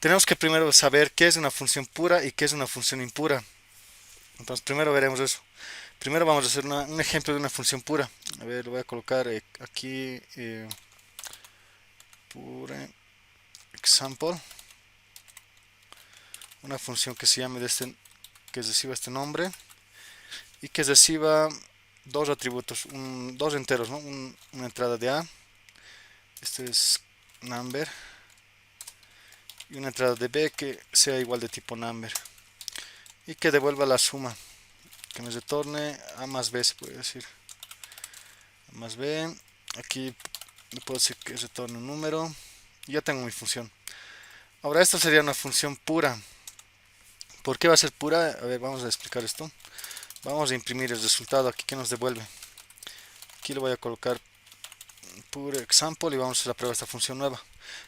Tenemos que primero saber qué es una función pura y qué es una función impura. Entonces primero veremos eso. Primero vamos a hacer un ejemplo de una función pura. A ver, lo voy a colocar aquí, pure example, una función que se llame que reciba este nombre y que reciba dos atributos, dos enteros, ¿no? Una entrada de A, este es number, y una entrada de B que sea igual de tipo number y que devuelva la suma, que me retorne A más B, se puede decir. A más B, aquí le puedo decir que retorne un número y ya tengo mi función. Ahora esta sería una función pura. ¿Por qué va a ser pura? A ver, vamos a explicar esto. Vamos a imprimir el resultado aquí que nos devuelve. Aquí le voy a colocar pure example y vamos a hacer la prueba de esta función nueva.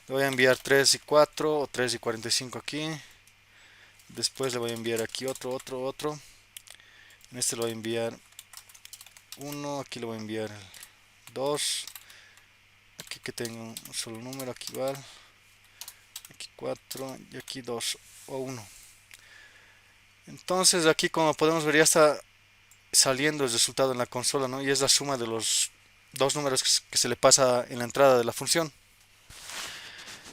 Le voy a enviar 3 y 4 o 3 y 45 aquí. Después le voy a enviar aquí otro. En este le voy a enviar 1, aquí le voy a enviar 2. Aquí que tengo un solo número, aquí igual. Aquí 4 y aquí 2 o 1. Entonces aquí como podemos ver ya está saliendo el resultado en la consola, ¿no? Y es la suma de los dos números que se le pasa en la entrada de la función.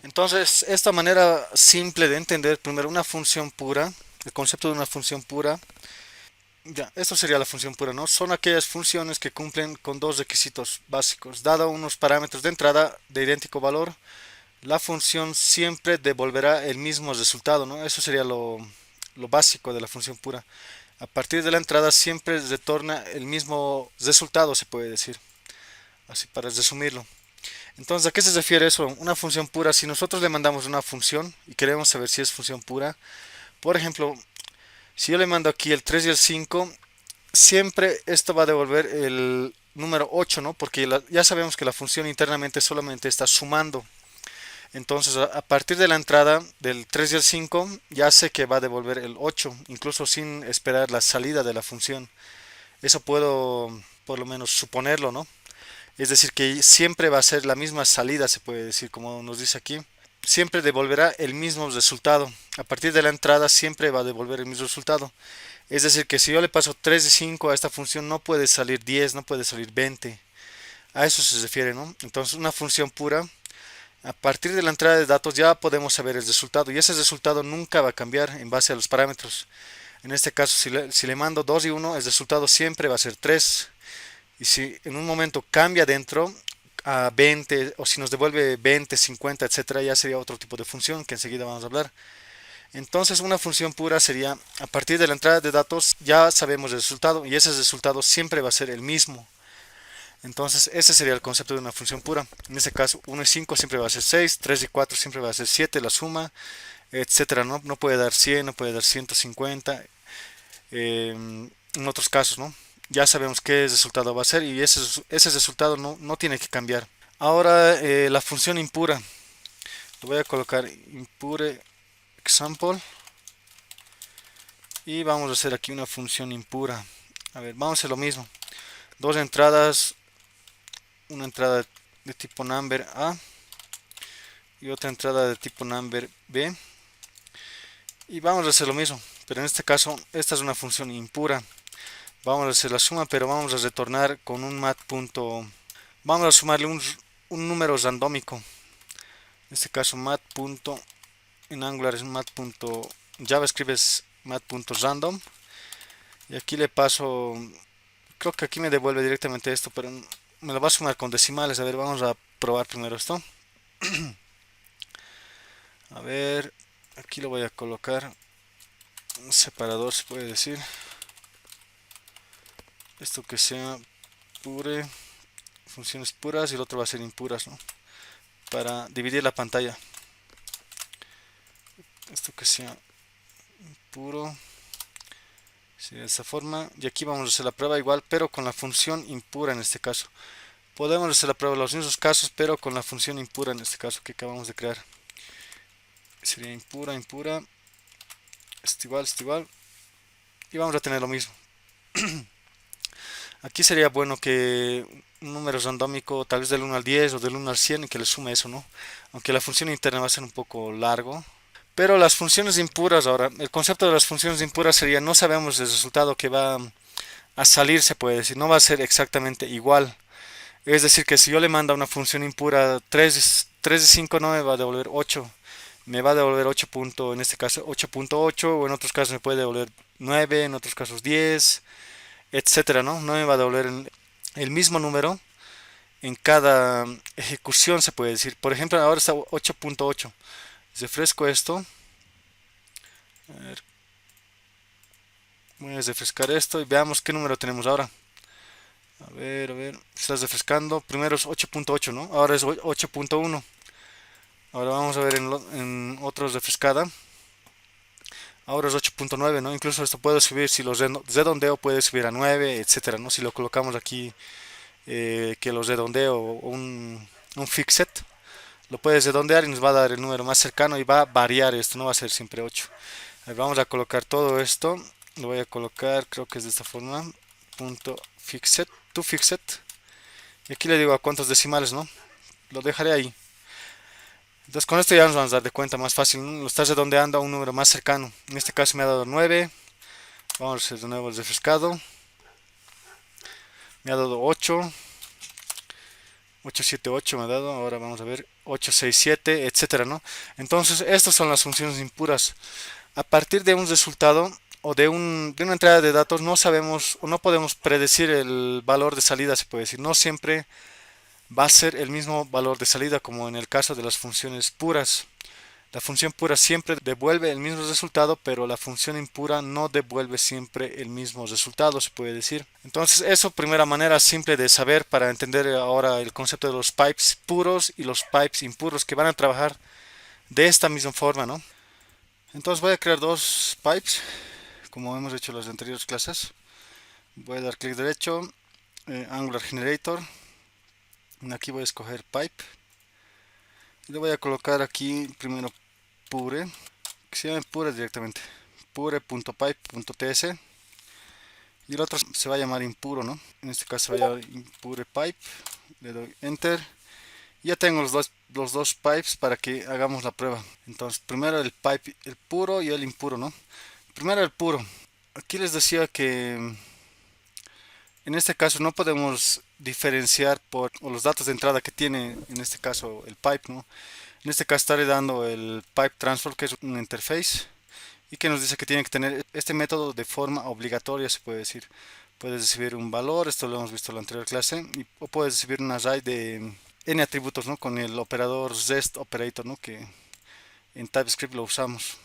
Entonces, esta manera simple de entender primero una función pura, el concepto de una función pura, ya, esto sería la función pura, ¿no? Son aquellas funciones que cumplen con dos requisitos básicos. Dado unos parámetros de entrada de idéntico valor, la función siempre devolverá el mismo resultado, ¿no? Eso sería lo básico de la función pura. A partir de la entrada siempre retorna el mismo resultado, se puede decir, así para resumirlo. Entonces, ¿a qué se refiere eso? Una función pura, si nosotros le mandamos una función y queremos saber si es función pura, por ejemplo, si yo le mando aquí el 3 y el 5, siempre esto va a devolver el número 8, ¿no? Porque ya sabemos que la función internamente solamente está sumando. Entonces, a partir de la entrada del 3 y el 5, ya sé que va a devolver el 8, incluso sin esperar la salida de la función. Eso puedo por lo menos suponerlo, ¿no? Es decir, que siempre va a ser la misma salida, se puede decir, como nos dice aquí. Siempre devolverá el mismo resultado. A partir de la entrada siempre va a devolver el mismo resultado. Es decir, que si yo le paso 3 y 5 a esta función, no puede salir 10, no puede salir 20. A eso se refiere, ¿no? Entonces, una función pura, a partir de la entrada de datos ya podemos saber el resultado. Y ese resultado nunca va a cambiar en base a los parámetros. En este caso, si le mando 2 y 1, el resultado siempre va a ser 3. Y si en un momento cambia dentro a 20 o si nos devuelve 20, 50, etcétera, ya sería otro tipo de función que enseguida vamos a hablar. Entonces una función pura sería a partir de la entrada de datos ya sabemos el resultado y ese resultado siempre va a ser el mismo. Entonces ese sería el concepto de una función pura. En este caso 1 y 5 siempre va a ser 6, 3 y 4 siempre va a ser 7 la suma, etcétera. No puede dar 100, no puede dar 150. En otros casos, ¿no? Ya sabemos qué resultado va a ser y ese resultado no tiene que cambiar. Ahora la función impura. Le voy a colocar impure example y vamos a hacer aquí una función impura. A ver, vamos a hacer lo mismo. Dos entradas, una entrada de tipo number A y otra entrada de tipo number B. Y vamos a hacer lo mismo, pero en este caso esta es una función impura. Vamos a hacer la suma, pero vamos a retornar con un mat. Vamos a sumarle un número randómico. En este caso mat. En Angular es JavaScript es mat.random. Y aquí le paso, creo que aquí me devuelve directamente esto, pero me lo va a sumar con decimales. A ver, vamos a probar primero esto. A ver, aquí lo voy a colocar un separador, se puede decir. Esto que sea pure, funciones puras y el otro va a ser impuras, ¿no? Para dividir la pantalla. Esto que sea puro, sí, de esta forma. Y aquí vamos a hacer la prueba igual, pero con la función impura en este caso. Podemos hacer la prueba en los mismos casos, pero con la función impura en este caso que acabamos de crear. Sería impura, esto igual. Y vamos a tener lo mismo. Aquí sería bueno que un número randómico, tal vez del 1 al 10 o del 1 al 100 y que le sume eso, ¿no? Aunque la función interna va a ser un poco largo, Pero las funciones impuras ahora, el concepto de las funciones impuras sería no sabemos el resultado que va a salir, se puede decir, no va a ser exactamente igual. Es decir, que si yo le mando una función impura 3 de 5 no me va a devolver 8, me va a devolver 8 punto, en este caso 8.8 o en otros casos me puede devolver 9, en otros casos 10, etcétera, ¿no? No me va a devolver el mismo número en cada ejecución, se puede decir. Por ejemplo, ahora está 8.8. Refresco esto. A ver, voy a refrescar esto y veamos qué número tenemos ahora. A ver, estás refrescando. Primero es 8.8, ¿no? Ahora es 8.1. Ahora vamos a ver en otros refrescada. Ahora es 8.9, ¿no? Incluso esto puede subir, si los redondeo puede subir a 9, etcétera, ¿no? Si lo colocamos aquí, que los redondeo un fixed, lo puedes redondear y nos va a dar el número más cercano y va a variar esto, no va a ser siempre 8. A ver, vamos a colocar todo esto, lo voy a colocar, creo que es de esta forma, punto fixed, to fixed, y aquí le digo a cuántos decimales, ¿no? Lo dejaré ahí. Entonces con esto ya nos vamos a dar de cuenta más fácil, ¿no? Lo estás redondeando a un número más cercano. En este caso me ha dado 9. Vamos a hacer de nuevo el refrescado. Me ha dado 8. 878 me ha dado. Ahora vamos a ver 867, etcétera, ¿no? Entonces estas son las funciones impuras. A partir de un resultado o de una entrada de datos no sabemos o no podemos predecir el valor de salida, se puede decir. No siempre va a ser el mismo valor de salida como en el caso de las funciones puras. La función pura siempre devuelve el mismo resultado, pero la función impura no devuelve siempre el mismo resultado, se puede decir. Entonces, eso primera manera simple de saber para entender ahora el concepto de los pipes puros y los pipes impuros que van a trabajar de esta misma forma, ¿no? Entonces voy a crear dos pipes, como hemos hecho en las anteriores clases. Voy a dar clic derecho, Angular Generator. Aquí voy a escoger pipe. Le voy a colocar aquí primero pure, que se llame pure directamente, pure.pipe.ts, y el otro se va a llamar impuro, ¿no? En este caso se va a llamar impure pipe, le doy enter, y ya tengo los dos pipes para que hagamos la prueba. Entonces primero el pipe, el puro y el impuro, ¿no? Primero el puro. Aquí les decía que en este caso no podemos diferenciar por o los datos de entrada que tiene en este caso el pipe, ¿no? En este caso estaré dando el pipe transfer, que es un interface y que nos dice que tiene que tener este método de forma obligatoria, se puede decir. Puedes recibir un valor, esto lo hemos visto en la anterior clase, o puedes recibir un array de n atributos, ¿no? Con el operador rest operator, ¿no? Que en TypeScript lo usamos.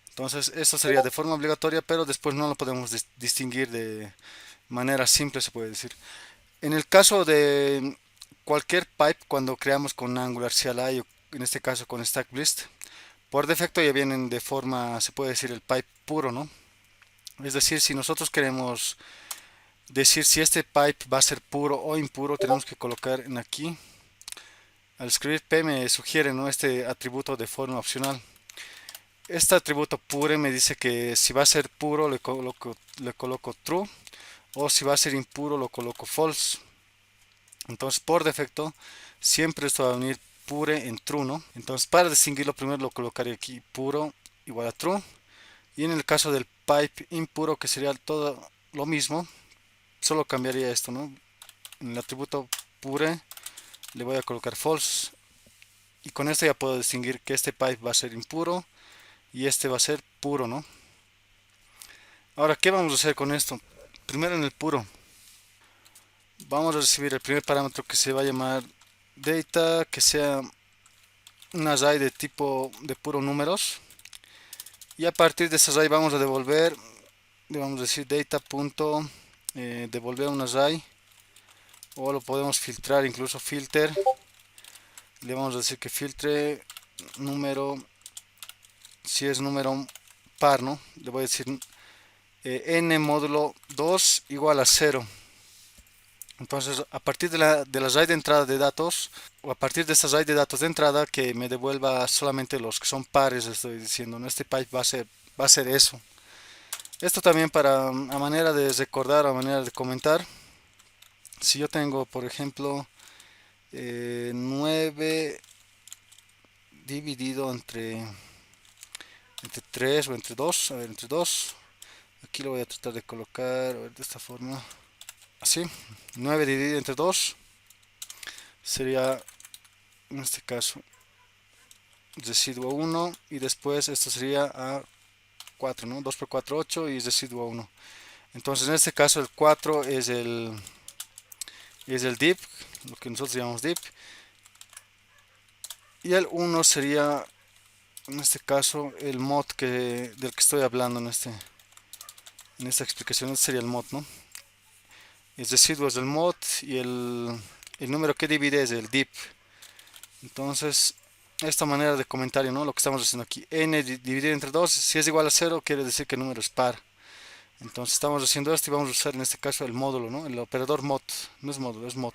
Entonces esto sería de forma obligatoria, pero después no lo podemos distinguir de manera simple, se puede decir. En el caso de cualquier pipe, cuando creamos con Angular CLI o en este caso con StackBlist, por defecto ya vienen de forma, se puede decir, el pipe puro, ¿no? Es decir, si nosotros queremos decir si este pipe va a ser puro o impuro, tenemos que colocar en aquí. Al escribir p me sugiere, ¿no? Este atributo de forma opcional. Este atributo pure me dice que si va a ser puro le coloco true, o si va a ser impuro lo coloco false. Entonces por defecto siempre esto va a venir pure en true, ¿no? Entonces para distinguirlo primero lo colocaré aquí puro igual a true, y en el caso del pipe impuro, que sería todo lo mismo, solo cambiaría esto, ¿no? En el atributo pure le voy a colocar false, y con esto ya puedo distinguir que este pipe va a ser impuro y este va a ser puro, ¿no? Ahora, ¿qué vamos a hacer con esto? Primero en el puro vamos a recibir el primer parámetro, que se va a llamar data, que sea un array de tipo de puro números, y a partir de ese array vamos a devolver, le vamos a decir data punto devolver un array, o lo podemos filtrar, incluso filter, le vamos a decir que filtre número, si es número par, ¿no? Le voy a decir n módulo 2 igual a 0. Entonces, a partir del array de entrada de datos, o a partir de este array de datos de entrada, que me devuelva solamente los que son pares, estoy diciendo, ¿no? Este pipe va a ser eso. Esto también para, a manera de recordar, a manera de comentar, si yo tengo, por ejemplo, 9 dividido entre 3 o entre 2. A ver, entre 2. Aquí lo voy a tratar de colocar, a ver, de esta forma. Así. 9 dividido entre 2 sería, en este caso, residuo 1. Y después esto sería a 4, ¿no? 2 por 4, 8 y residuo 1. Entonces en este caso el 4 es el div, lo que nosotros llamamos div. Y el 1 sería, en este caso, el mod del que estoy hablando en esta explicación. Este sería el mod, ¿no? El residuo es el mod y el número que divide es el div. Entonces, esta manera de comentario, ¿no? Lo que estamos haciendo aquí, n dividido entre 2, si es igual a 0, quiere decir que el número es par. Entonces estamos haciendo esto y vamos a usar en este caso el módulo, ¿no? El operador mod, no es módulo, es mod.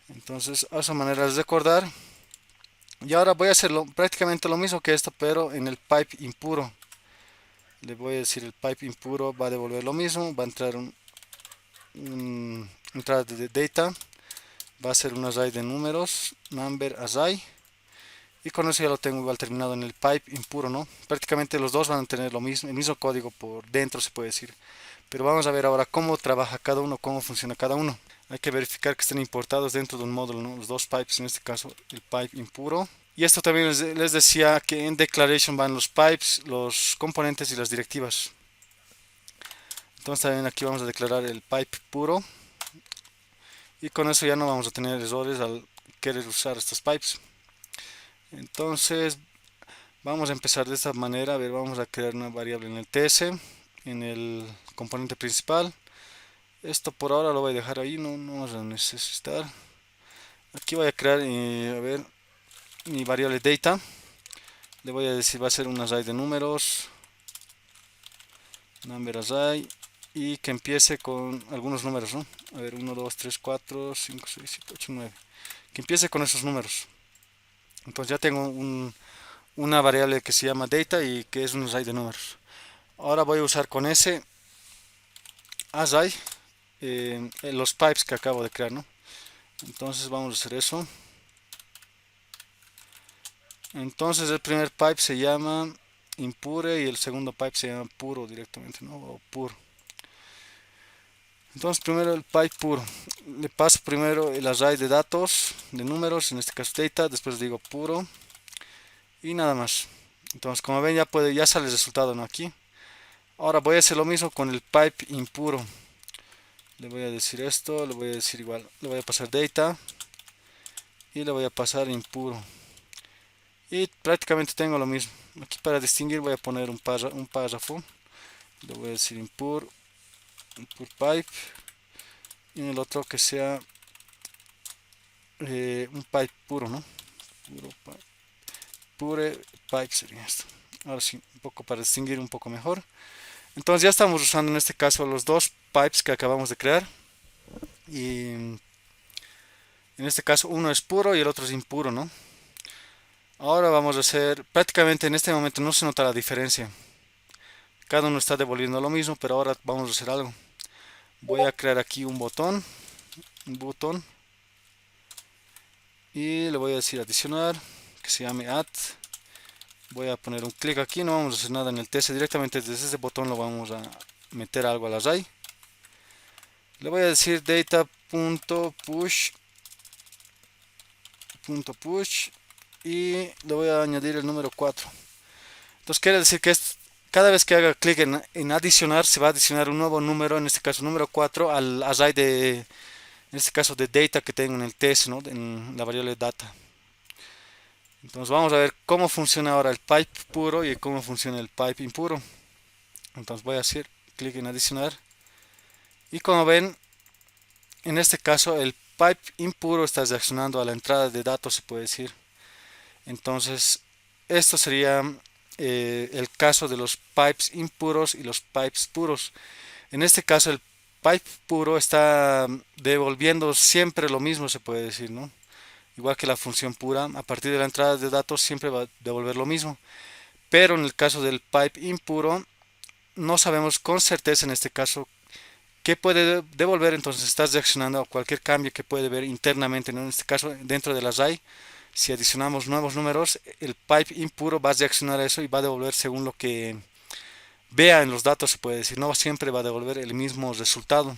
Entonces, a esa manera de recordar. Y ahora voy a hacer prácticamente lo mismo que esto, pero en el pipe impuro. Le voy a decir el pipe impuro va a devolver lo mismo, va a entrar un entrada de data, va a ser un array de números, number array, y con eso ya lo tengo igual terminado en el pipe impuro, ¿no? Prácticamente los dos van a tener lo mismo, el mismo código por dentro, se puede decir. Pero vamos a ver ahora cómo trabaja cada uno, cómo funciona cada uno. Hay que verificar que estén importados dentro de un módulo, ¿no? Los dos pipes, en este caso el pipe impuro. Y esto también les decía que en declaration van los pipes, los componentes y las directivas. Entonces también aquí vamos a declarar el pipe puro. Y con eso ya no vamos a tener errores al querer usar estos pipes. Entonces vamos a empezar de esta manera. A ver, vamos a crear una variable en el ts, en el componente principal. Esto por ahora lo voy a dejar ahí, no vamos a necesitar. Aquí voy a crear, a ver, mi variable data. Le voy a decir, va a ser un array de números, number array, y que empiece con algunos números, ¿no? A ver, 1, 2, 3, 4, 5, 6, 7, 8, 9. Que empiece con esos números. Entonces ya tengo una variable que se llama data y que es un array de números. Ahora voy a usar con ese array los pipes que acabo de crear, ¿no? Entonces vamos a hacer eso. Entonces el primer pipe se llama impure y el segundo pipe se llama puro directamente, ¿no? O puro. Entonces primero el pipe puro. Le paso primero el array de datos, de números, en este caso data, después digo puro y nada más. Entonces como ven ya sale el resultado, ¿no? Aquí. Ahora voy a hacer lo mismo con el pipe impuro. Le voy a decir esto, le voy a decir igual, le voy a pasar data y le voy a pasar impuro. Y prácticamente tengo lo mismo. Aquí para distinguir voy a poner un párrafo. Le voy a decir impur pipe. Y en el otro que sea un pipe puro, ¿no? Pure pipe sería esto. Ahora sí, un poco para distinguir un poco mejor. Entonces ya estamos usando en este caso los dos pipes que acabamos de crear. Y en este caso uno es puro y el otro es impuro, ¿no? Ahora vamos a hacer, prácticamente en este momento no se nota la diferencia. Cada uno está devolviendo lo mismo, pero ahora vamos a hacer algo. Voy a crear aquí un botón y le voy a decir adicionar, que se llame add. Voy a poner un clic aquí, no vamos a hacer nada en el TS, directamente desde este botón lo vamos a meter algo al array. Le voy a decir data.push y le voy a añadir el número 4. Entonces quiere decir que cada vez que haga clic en adicionar, se va a adicionar un nuevo número, en este caso número 4, al array en este caso de data que tengo en el TS, ¿no? En la variable data. Entonces vamos a ver cómo funciona ahora el pipe puro y cómo funciona el pipe impuro. Entonces voy a hacer clic en adicionar y como ven, en este caso el pipe impuro está reaccionando a la entrada de datos, se puede decir. Entonces esto sería el caso de los pipes impuros y los pipes puros. En este caso el pipe puro está devolviendo siempre lo mismo, se puede decir, ¿no? Igual que la función pura, a partir de la entrada de datos siempre va a devolver lo mismo. Pero en el caso del pipe impuro, no sabemos con certeza en este caso qué puede devolver, entonces estás reaccionando a cualquier cambio que puede ver internamente, ¿no? En este caso dentro del array Si adicionamos nuevos números, el pipe impuro va a reaccionar a eso y va a devolver según lo que vea en los datos, se puede decir, no siempre va a devolver el mismo resultado.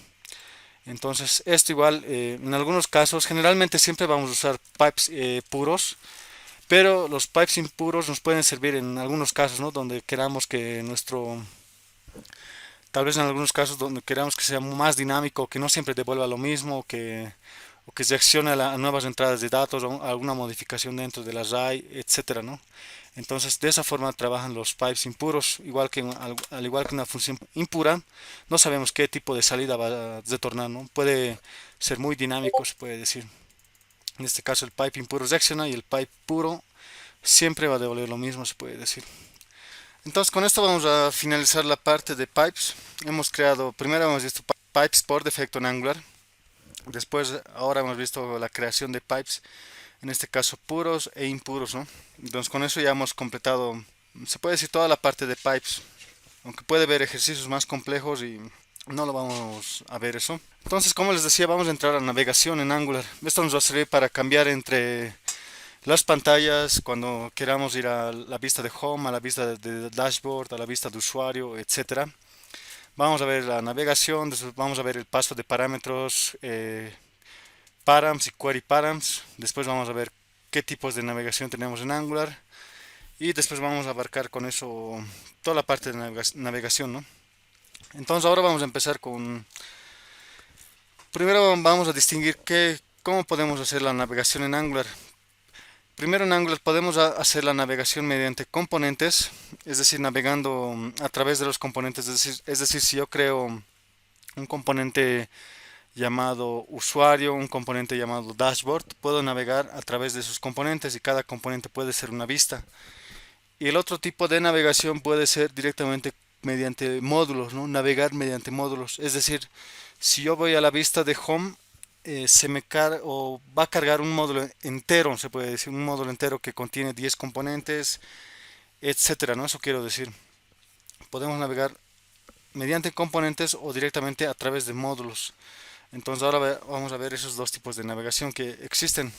Entonces, esto igual, en algunos casos, generalmente siempre vamos a usar pipes puros, pero los pipes impuros nos pueden servir en algunos casos, ¿no? Donde queramos que tal vez en algunos casos donde queramos que sea más dinámico, que no siempre devuelva lo mismo, o que reaccione a nuevas entradas de datos, a alguna modificación dentro de la RAI, etcétera, ¿no? Entonces, de esa forma trabajan los pipes impuros, al igual que una función impura, no sabemos qué tipo de salida va a retornar, ¿no? Puede ser muy dinámico, se puede decir. En este caso, el pipe impuro reacciona y el pipe puro siempre va a devolver lo mismo, se puede decir. Entonces, con esto vamos a finalizar la parte de pipes. Primero hemos visto pipes por defecto en Angular. Después, ahora hemos visto la creación de pipes, en este caso puros e impuros, ¿no? Entonces, con eso ya hemos completado, se puede decir, toda la parte de pipes, aunque puede haber ejercicios más complejos y no lo vamos a ver eso. Entonces, como les decía, vamos a entrar a navegación en Angular. Esto nos va a servir para cambiar entre las pantallas cuando queramos ir a la vista de home, a la vista de dashboard, a la vista de usuario, etcétera. Vamos a ver la navegación, después vamos a ver el paso de parámetros, params y query params. Después vamos a ver qué tipos de navegación tenemos en Angular. Y después vamos a abarcar con eso toda la parte de navegación, ¿no? Entonces ahora vamos a empezar con... Primero vamos a distinguir cómo podemos hacer la navegación en Angular. Primero en Angular podemos hacer la navegación mediante componentes, es decir, navegando a través de los componentes. Es decir, si yo creo un componente llamado usuario, un componente llamado dashboard, puedo navegar a través de sus componentes y cada componente puede ser una vista. Y el otro tipo de navegación puede ser directamente mediante módulos, ¿no? Navegar mediante módulos. Es decir, si yo voy a la vista de home, o va a cargar un módulo entero, se puede decir, un módulo entero que contiene 10 componentes, etcétera, ¿no? Eso quiero decir. Podemos navegar mediante componentes o directamente a través de módulos. Entonces ahora vamos a ver esos dos tipos de navegación que existen.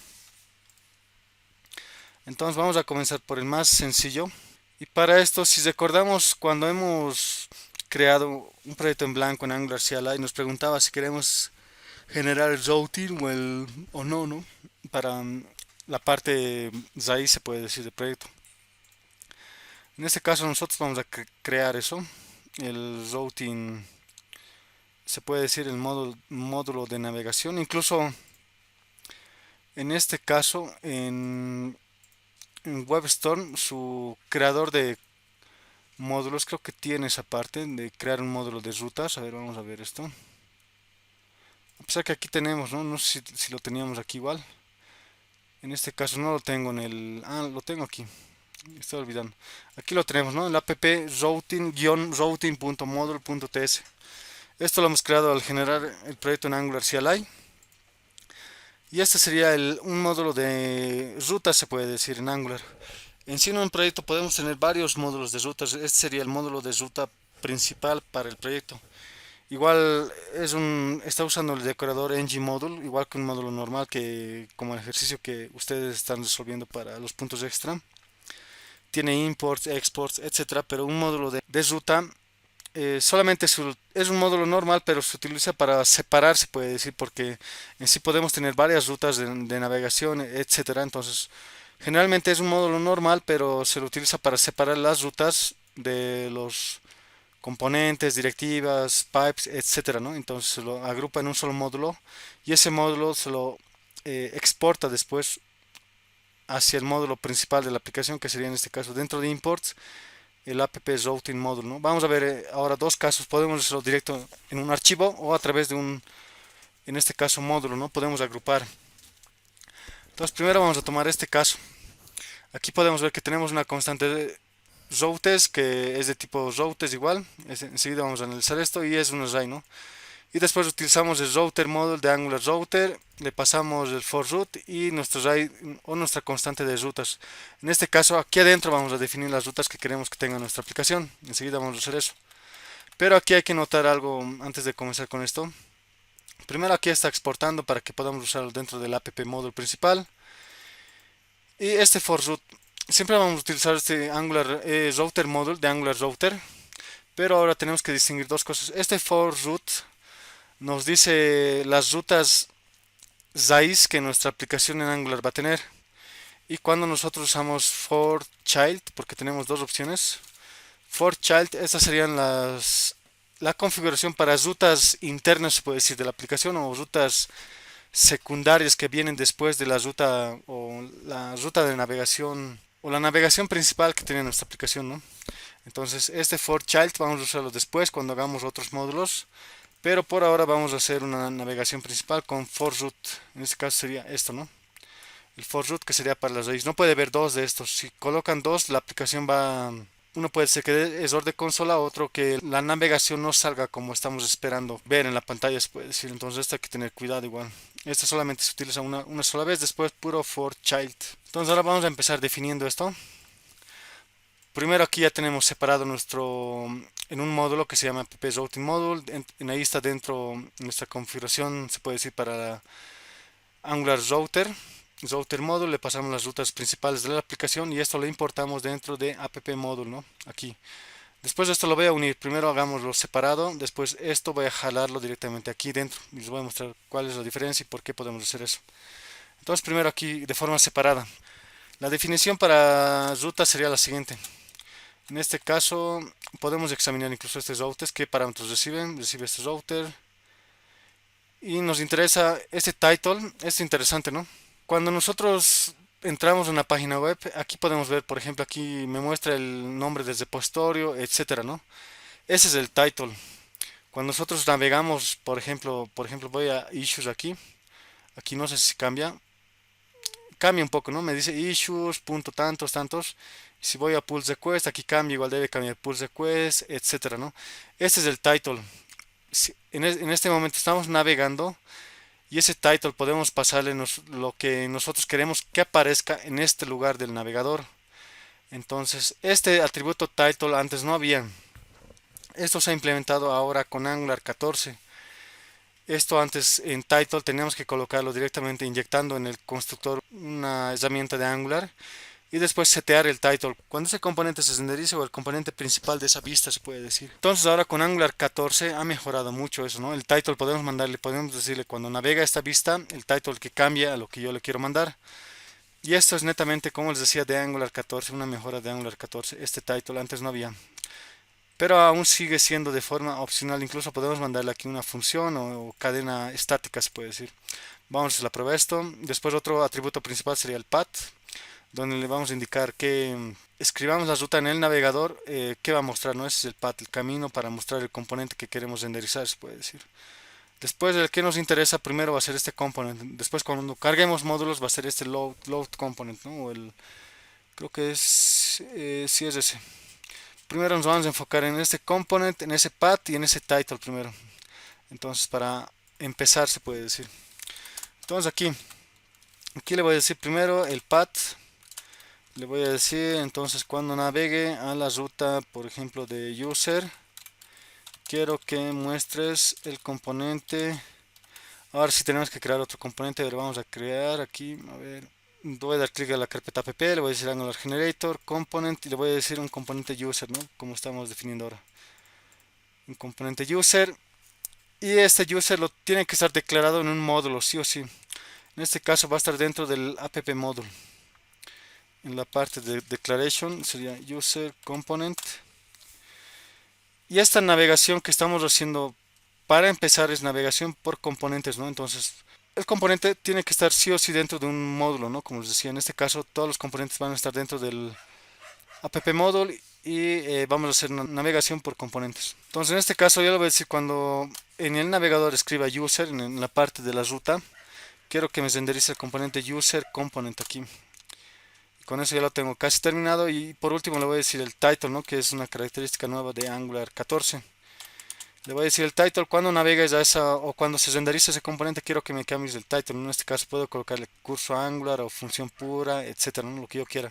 Entonces vamos a comenzar por el más sencillo. Y para esto, si recordamos cuando hemos creado un proyecto en blanco en Angular CLI, nos preguntaba si queremos generar el routing o no, ¿no? Para la parte raíz, se puede decir, del proyecto. En este caso nosotros vamos a crear eso, el routing, se puede decir el módulo de navegación. Incluso en este caso en WebStorm, su creador de módulos creo que tiene esa parte de crear un módulo de rutas. A ver, vamos a ver esto. A pesar que aquí tenemos, ¿no? No sé si lo teníamos aquí igual. En este caso no lo tengo en el... Ah, lo tengo aquí. Estoy olvidando. Aquí lo tenemos, ¿no? El app routing-routing.module.ts. Esto lo hemos creado al generar el proyecto en Angular CLI. Y este sería un módulo de rutas, se puede decir, en Angular. En sí, en un proyecto podemos tener varios módulos de rutas. Este sería el módulo de ruta principal para el proyecto. Igual está usando el decorador ng module, igual que un módulo normal, que como el ejercicio que ustedes están resolviendo para los puntos extra. Tiene imports, exports, etcétera, pero un módulo de ruta solamente es un módulo normal, pero se utiliza para separar, se puede decir, porque en sí podemos tener varias rutas de navegación, etcétera. Entonces, generalmente es un módulo normal, pero se lo utiliza para separar las rutas de los componentes, directivas, pipes, etcétera, ¿no? Entonces se lo agrupa en un solo módulo y ese módulo se lo exporta después hacia el módulo principal de la aplicación, que sería en este caso dentro de imports el app routing módulo, ¿no? Vamos a ver ahora dos casos. Podemos hacerlo directo en un archivo o a través de en este caso, módulo, ¿no? Podemos agrupar. Entonces primero vamos a tomar este caso. Aquí podemos ver que tenemos una constante de routes que es de tipo routes igual. Enseguida vamos a analizar esto y es un array, ¿no? Y después utilizamos el router module de Angular Router, le pasamos el for root y nuestro array o nuestra constante de rutas. En este caso, aquí adentro vamos a definir las rutas que queremos que tenga nuestra aplicación. Enseguida vamos a hacer eso. Pero aquí hay que notar algo antes de comenzar con esto. Primero aquí está exportando para que podamos usarlo dentro del app module principal. Y este for root, siempre vamos a utilizar este Angular Router Module de Angular Router, pero ahora tenemos que distinguir dos cosas. Este for root nos dice las rutas raíz que nuestra aplicación en Angular va a tener. Y cuando nosotros usamos for child, porque tenemos dos opciones, for child, estas serían la configuración para rutas internas, se puede decir, de la aplicación o rutas secundarias que vienen después de la ruta o la ruta de navegación o la navegación principal que tiene nuestra aplicación, ¿no? Entonces, este for child vamos a usarlo después cuando hagamos otros módulos, pero por ahora vamos a hacer una navegación principal con for root. En este caso sería esto, ¿no? El for root que sería para las raíces. No puede haber dos de estos. Si colocan dos, la aplicación va. Uno puede ser que dé error de consola, otro que la navegación no salga como estamos esperando ver en la pantalla, se puede decir. Entonces, esto hay que tener cuidado igual. Esto solamente se utiliza una sola vez, después puro for child. Entonces, ahora vamos a empezar definiendo esto. Primero aquí ya tenemos separado nuestro en un módulo que se llama app routing module. En ahí está dentro nuestra configuración, se puede decir, para la Angular Router Module, le pasamos las rutas principales de la aplicación y esto lo importamos dentro de app module, ¿no? Aquí. Después de esto lo voy a unir. Primero hagámoslo separado, después esto voy a jalarlo directamente aquí dentro y les voy a mostrar cuál es la diferencia y por qué podemos hacer eso. Entonces primero aquí de forma separada. La definición para ruta sería la siguiente. En este caso podemos examinar incluso estos routers, qué parámetros recibe este router y nos interesa este title, es interesante, ¿no? Cuando nosotros entramos en una página web, aquí podemos ver, por ejemplo, aquí me muestra el nombre del repositorio, etcétera, ¿no? Ese es el title. Cuando nosotros navegamos, por ejemplo, voy a issues aquí, aquí no sé si cambia un poco, ¿no? Me dice issues, punto tantos, tantos. Si voy a pull request, aquí cambia, igual debe cambiar pull request, etcétera, ¿no? Este es el title. En este momento estamos navegando y ese title podemos pasarle lo que nosotros queremos que aparezca en este lugar del navegador. Entonces, este atributo title antes no había. Esto se ha implementado ahora con Angular 14. Esto antes en title teníamos que colocarlo directamente inyectando en el constructor una herramienta de Angular y después setear el title. Cuando ese componente se renderice o el componente principal de esa vista se puede decir. Entonces ahora con Angular 14 ha mejorado mucho eso, ¿no? El title podemos decirle cuando navega esta vista, el title que cambia a lo que yo le quiero mandar. Y esto es netamente, como les decía, de Angular 14, una mejora de Angular 14. Este title antes no había. Pero aún sigue siendo de forma opcional. Incluso podemos mandarle aquí una función o cadena estática, se puede decir. Vamos a probar esto. Después otro atributo principal sería el path, donde le vamos a indicar que escribamos la ruta en el navegador, ¿qué va a mostrar? ¿No? Ese es el path, el camino para mostrar el componente que queremos renderizar, se puede decir. Después el que nos interesa primero va a ser este component. Después cuando carguemos módulos va a ser este load component, ¿no? Creo que sí es ese. Primero nos vamos a enfocar en este component, en ese path y en ese title primero. Entonces para empezar se puede decir. Entonces aquí le voy a decir primero el path. Le voy a decir entonces cuando navegue a la ruta, por ejemplo, de user, quiero que muestres el componente. Ahora sí tenemos que crear otro componente, lo vamos a crear aquí, a ver, voy a dar clic a la carpeta app, le voy a decir Angular Generator, Component y le voy a decir un componente user, ¿no? Como estamos definiendo ahora. Un componente user y este user lo tiene que estar declarado en un módulo, sí o sí. En este caso va a estar dentro del app módulo. En la parte de declaration sería user component. Y esta navegación que estamos haciendo para empezar es navegación por componentes, ¿no? Entonces, el componente tiene que estar sí o sí dentro de un módulo, ¿no? Como les decía, en este caso todos los componentes van a estar dentro del app module y vamos a hacer una navegación por componentes. Entonces, en este caso yo le voy a decir cuando en el navegador escriba user en la parte de la ruta, quiero que me renderice el componente user component aquí. Con eso ya lo tengo casi terminado y por último le voy a decir el title, ¿no? Que es una característica nueva de Angular 14. Le voy a decir el title cuando navegues a esa o cuando se renderice ese componente quiero que me cambies el title. En este caso puedo colocarle curso Angular o función pura, etcétera, ¿no? Lo que yo quiera.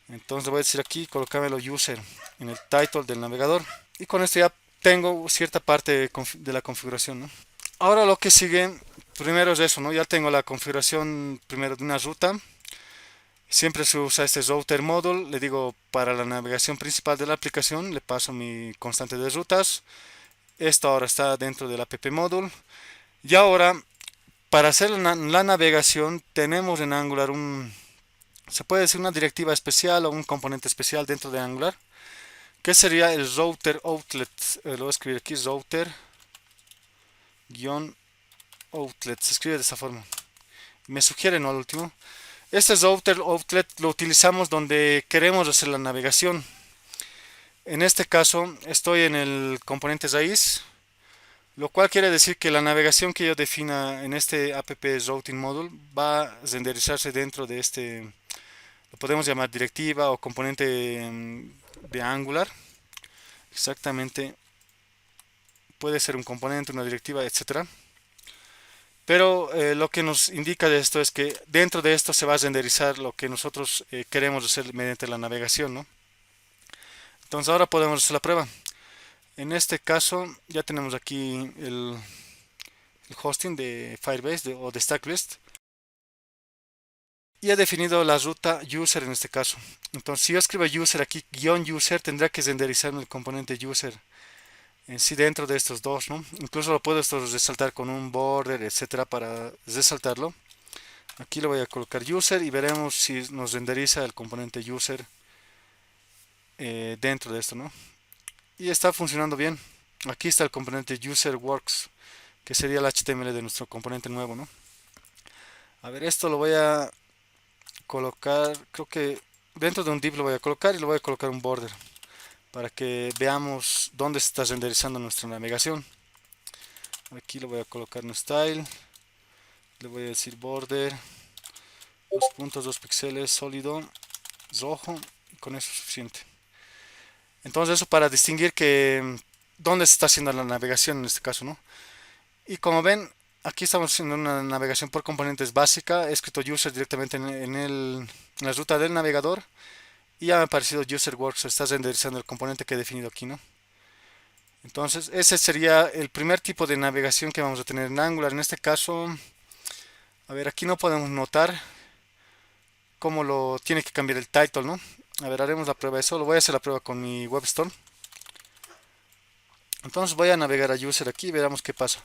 Entonces le voy a decir aquí colocármelo user en el title del navegador y con esto ya tengo cierta parte de la configuración, ¿no? Ahora lo que sigue primero es eso, ¿no? Ya tengo la configuración primero de una ruta. Siempre se usa este router module. Le digo para la navegación principal de la aplicación, le paso mi constante de rutas. Esto ahora está dentro del app module. Y ahora, para hacer la navegación, tenemos en Angular se puede decir una directiva especial o un componente especial dentro de Angular, que sería el router outlet. Lo voy a escribir aquí, router-outlet. Se escribe de esta forma. Me sugiere, ¿no? Al último. Este router outlet lo utilizamos donde queremos hacer la navegación. En este caso, estoy en el componente raíz, lo cual quiere decir que la navegación que yo defina en este app routing module va a renderizarse dentro de este, lo podemos llamar directiva o componente de Angular. Exactamente, puede ser un componente, una directiva, etcétera. Pero lo que nos indica de esto es que dentro de esto se va a renderizar lo que nosotros queremos hacer mediante la navegación, ¿no? Entonces ahora podemos hacer la prueba. En este caso ya tenemos aquí el hosting de Firebase o de Stacklist y he definido la ruta user en este caso. Entonces si yo escribo user aquí, guión user, tendrá que renderizarme el componente user en sí dentro de estos dos, ¿no? Incluso lo puedo esto resaltar con un border, etcétera, para resaltarlo. Aquí le voy a colocar user y veremos si nos renderiza el componente user dentro de esto, ¿no? Y está funcionando bien. Aquí está el componente user works, que sería el HTML de nuestro componente nuevo, ¿no? A ver, esto lo voy a colocar, creo que dentro de un div lo voy a colocar y le voy a colocar un border para que veamos dónde se está renderizando nuestra navegación. Aquí le voy a colocar un style, le voy a decir border, 2 puntos, 2 píxeles, sólido, rojo, y con eso es suficiente. Entonces eso para distinguir que dónde se está haciendo la navegación en este caso, ¿no? Y como ven, aquí estamos haciendo una navegación por componentes básica. He escrito user directamente en la ruta del navegador. Y ya me ha aparecido userworks. Está renderizando el componente que he definido aquí, ¿no? Entonces, ese sería el primer tipo de navegación que vamos a tener en Angular. En este caso, a ver, aquí no podemos notar cómo lo tiene que cambiar el title, ¿no? A ver, haremos la prueba de eso. Lo voy a hacer la prueba con mi WebStorm. Entonces voy a navegar a user aquí y veremos qué pasa.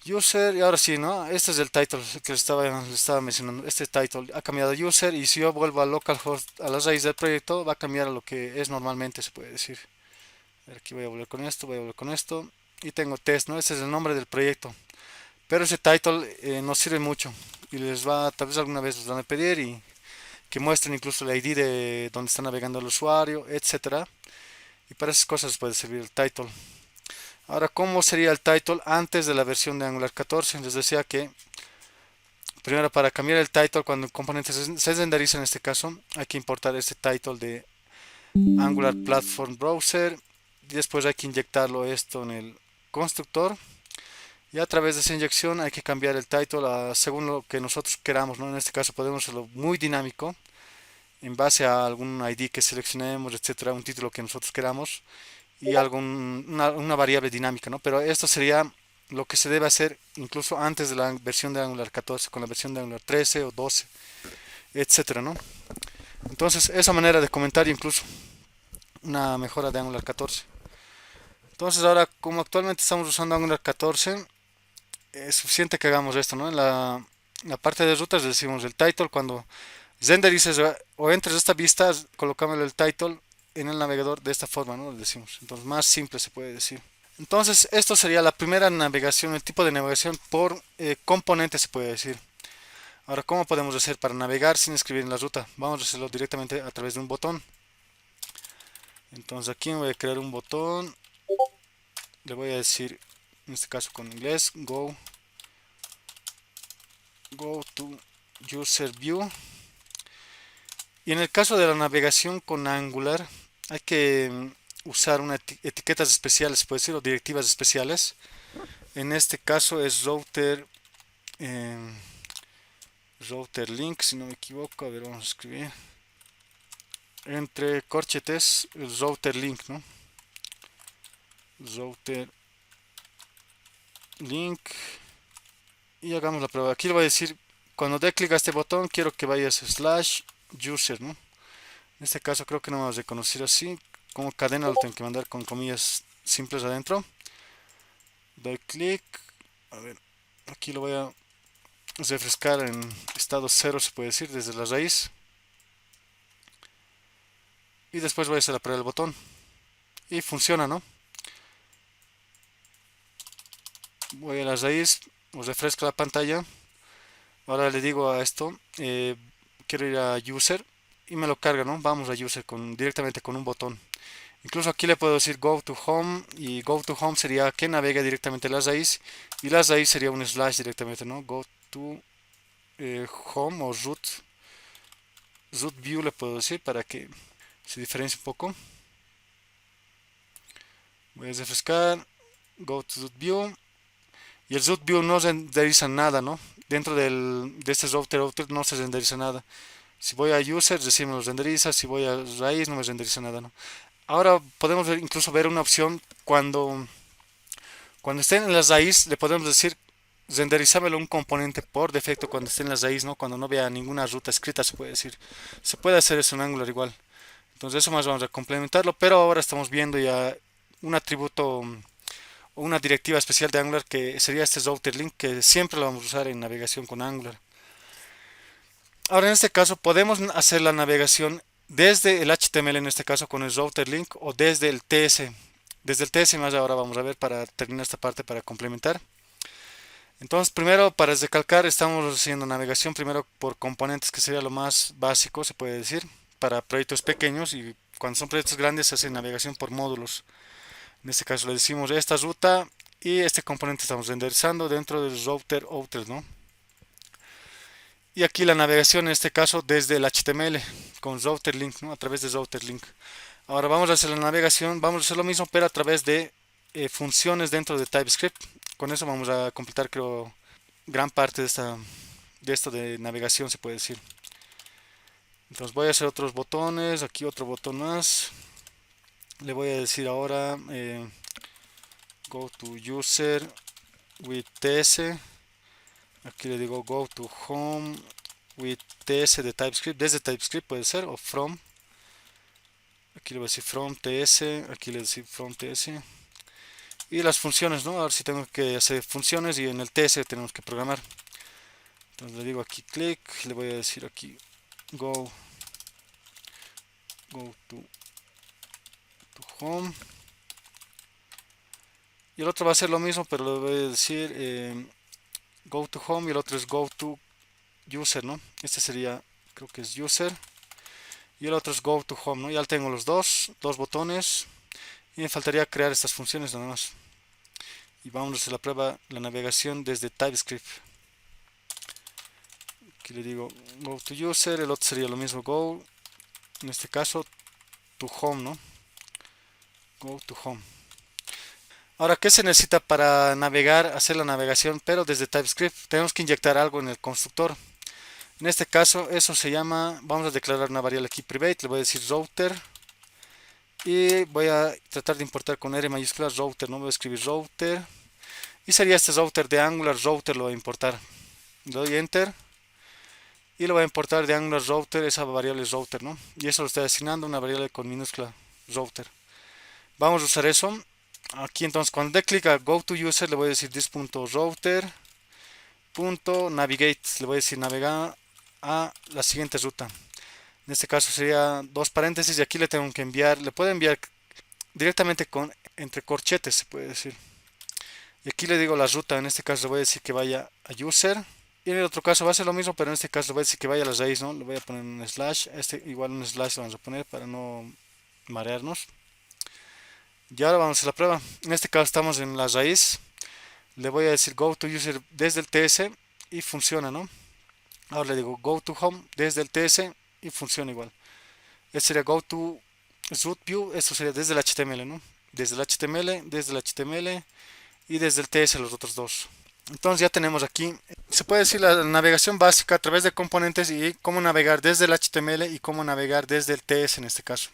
User, y ahora sí, ¿no? Este es el title que les estaba mencionando. Este title ha cambiado a user y si yo vuelvo a localhost, a la raíz del proyecto, va a cambiar a lo que es normalmente, se puede decir. Aquí voy a volver con esto, voy a volver con esto. Y tengo test, ¿no? Este es el nombre del proyecto. Pero ese title no sirve mucho. Y tal vez alguna vez les van a pedir y que muestren incluso la ID de donde está navegando el usuario, etcétera. Y para esas cosas puede servir el title. Ahora, ¿cómo sería el title antes de la versión de Angular 14? Les decía que primero para cambiar el title cuando el componente se renderiza en este caso, hay que importar este title de Angular Platform Browser y después hay que inyectarlo esto en el constructor y a través de esa inyección hay que cambiar el title según lo que nosotros queramos, ¿no? En este caso podemos hacerlo muy dinámico en base a algún ID que seleccionemos, etcétera, un título que nosotros queramos y una variable dinámica, ¿no? Pero esto sería lo que se debe hacer incluso antes de la versión de Angular 14, con la versión de Angular 13 o 12, etcétera, ¿no? Entonces, esa manera de comentar incluso una mejora de Angular 14. Entonces, ahora, como actualmente estamos usando Angular 14, es suficiente que hagamos esto, ¿no? En la parte de rutas decimos el title, cuando renderices o entres a esta vista, colocamos el title en el navegador de esta forma, ¿no? Decimos. Entonces, más simple se puede decir. Entonces, esto sería la primera navegación, el tipo de navegación por componente se puede decir. Ahora, ¿cómo podemos hacer para navegar sin escribir en la ruta? Vamos a hacerlo directamente a través de un botón. Entonces aquí me voy a crear un botón. Le voy a decir, en este caso con inglés, go to user view. Y en el caso de la navegación con Angular, hay que usar etiquetas especiales, puede decir, o directivas especiales. En este caso es eh, router link, si no me equivoco. A ver, vamos a escribir. Entre corchetes, el router link, ¿no? Router link. Y hagamos la prueba. Aquí le voy a decir cuando dé clic a este botón quiero que vayas slash user, ¿no? En este caso creo que no me va a reconocer así. Como cadena lo tengo que mandar con comillas simples adentro. Doy clic. A ver, aquí lo voy a refrescar en estado 0, se puede decir, desde la raíz. Y después voy a hacer la prueba del botón. Y funciona, ¿no? Voy a la raíz, refresco la pantalla. Ahora le digo a esto, quiero ir a user y me lo carga, ¿no? Vamos a user directamente con un botón. Incluso aquí le puedo decir go to home y go to home sería que navegue directamente la raíz y la raíz sería un slash directamente, ¿no? Go to home o root view le puedo decir para que se diferencie un poco. Voy a refrescar, go to root view y el root view no renderiza nada, ¿no? Dentro de este router no se renderiza nada. Si voy a user recién me lo renderiza, si voy a raíz no me renderiza nada, ¿no? Ahora podemos incluso ver una opción cuando esté en la raíz, le podemos decir renderizármelo un componente por defecto cuando esté en la raíz, ¿no? Cuando no vea ninguna ruta escrita, se puede decir. Se puede hacer eso en Angular igual. Entonces eso más vamos a complementarlo, pero ahora estamos viendo ya un atributo o una directiva especial de Angular que sería este router link que siempre lo vamos a usar en navegación con Angular. Ahora en este caso podemos hacer la navegación desde el HTML en este caso con el router link o desde el TS. Desde el TS más ahora vamos a ver para terminar esta parte para complementar. Entonces primero para recalcar estamos haciendo navegación primero por componentes que sería lo más básico se puede decir para proyectos pequeños y cuando son proyectos grandes se hace navegación por módulos. En este caso le decimos esta ruta y este componente estamos renderizando dentro del router, ¿no? Y aquí la navegación en este caso desde el HTML con router link, ¿no? A través de router link. Ahora vamos a hacer la navegación, vamos a hacer lo mismo pero a través de funciones dentro de TypeScript. Con eso vamos a completar creo gran parte de esto de navegación se puede decir. Entonces voy a hacer otros botones, aquí otro botón más. Le voy a decir ahora go to user with ts. Aquí le digo go to home with ts de TypeScript, desde TypeScript puede ser, o from. Aquí le voy a decir from ts, aquí le voy a decir from ts. Y las funciones, ¿no? Ahora sí tengo que hacer funciones y en el ts tenemos que programar. Entonces le digo aquí clic, le voy a decir aquí go to home. Y el otro va a ser lo mismo, pero le voy a decir go to home y el otro es go to user, ¿no? Este sería, creo que es user. Y el otro es go to home, ¿no? Ya tengo los dos botones. Y me faltaría crear estas funciones nada más. Y vamos a hacer la prueba, la navegación desde TypeScript. Aquí le digo go to user, el otro sería lo mismo go, en este caso to home, ¿no? Go to home. Ahora, ¿qué se necesita para navegar, hacer la navegación, pero desde TypeScript? Tenemos que inyectar algo en el constructor. En este caso, eso se llama, vamos a declarar una variable aquí private, le voy a decir router. Y voy a tratar de importar con R mayúscula router, no voy a escribir router. Y sería este router de Angular router, lo voy a importar. Le doy enter. Y lo voy a importar de Angular router, esa variable es router, ¿no? Y eso lo estoy asignando a una variable con minúscula router. Vamos a usar eso. Aquí entonces cuando dé clic a go to user le voy a decir this.router.navigate, le voy a decir navegar a la siguiente ruta. En este caso sería dos paréntesis y aquí le tengo que enviar, le puedo enviar directamente entre corchetes se puede decir. Y aquí le digo la ruta, en este caso le voy a decir que vaya a user. Y en el otro caso va a ser lo mismo, pero en este caso le voy a decir que vaya a la raíz, ¿no? Le voy a poner un slash, igual un slash lo vamos a poner para no marearnos. Y ahora vamos a hacer la prueba. En este caso estamos en la raíz. Le voy a decir go to user desde el TS y funciona, ¿no? Ahora le digo go to home desde el TS y funciona igual. Este sería go to root view, esto sería desde el HTML, ¿no? Desde el HTML y desde el TS los otros dos. Entonces ya tenemos aquí, se puede decir la navegación básica a través de componentes y cómo navegar desde el HTML y cómo navegar desde el TS en este caso.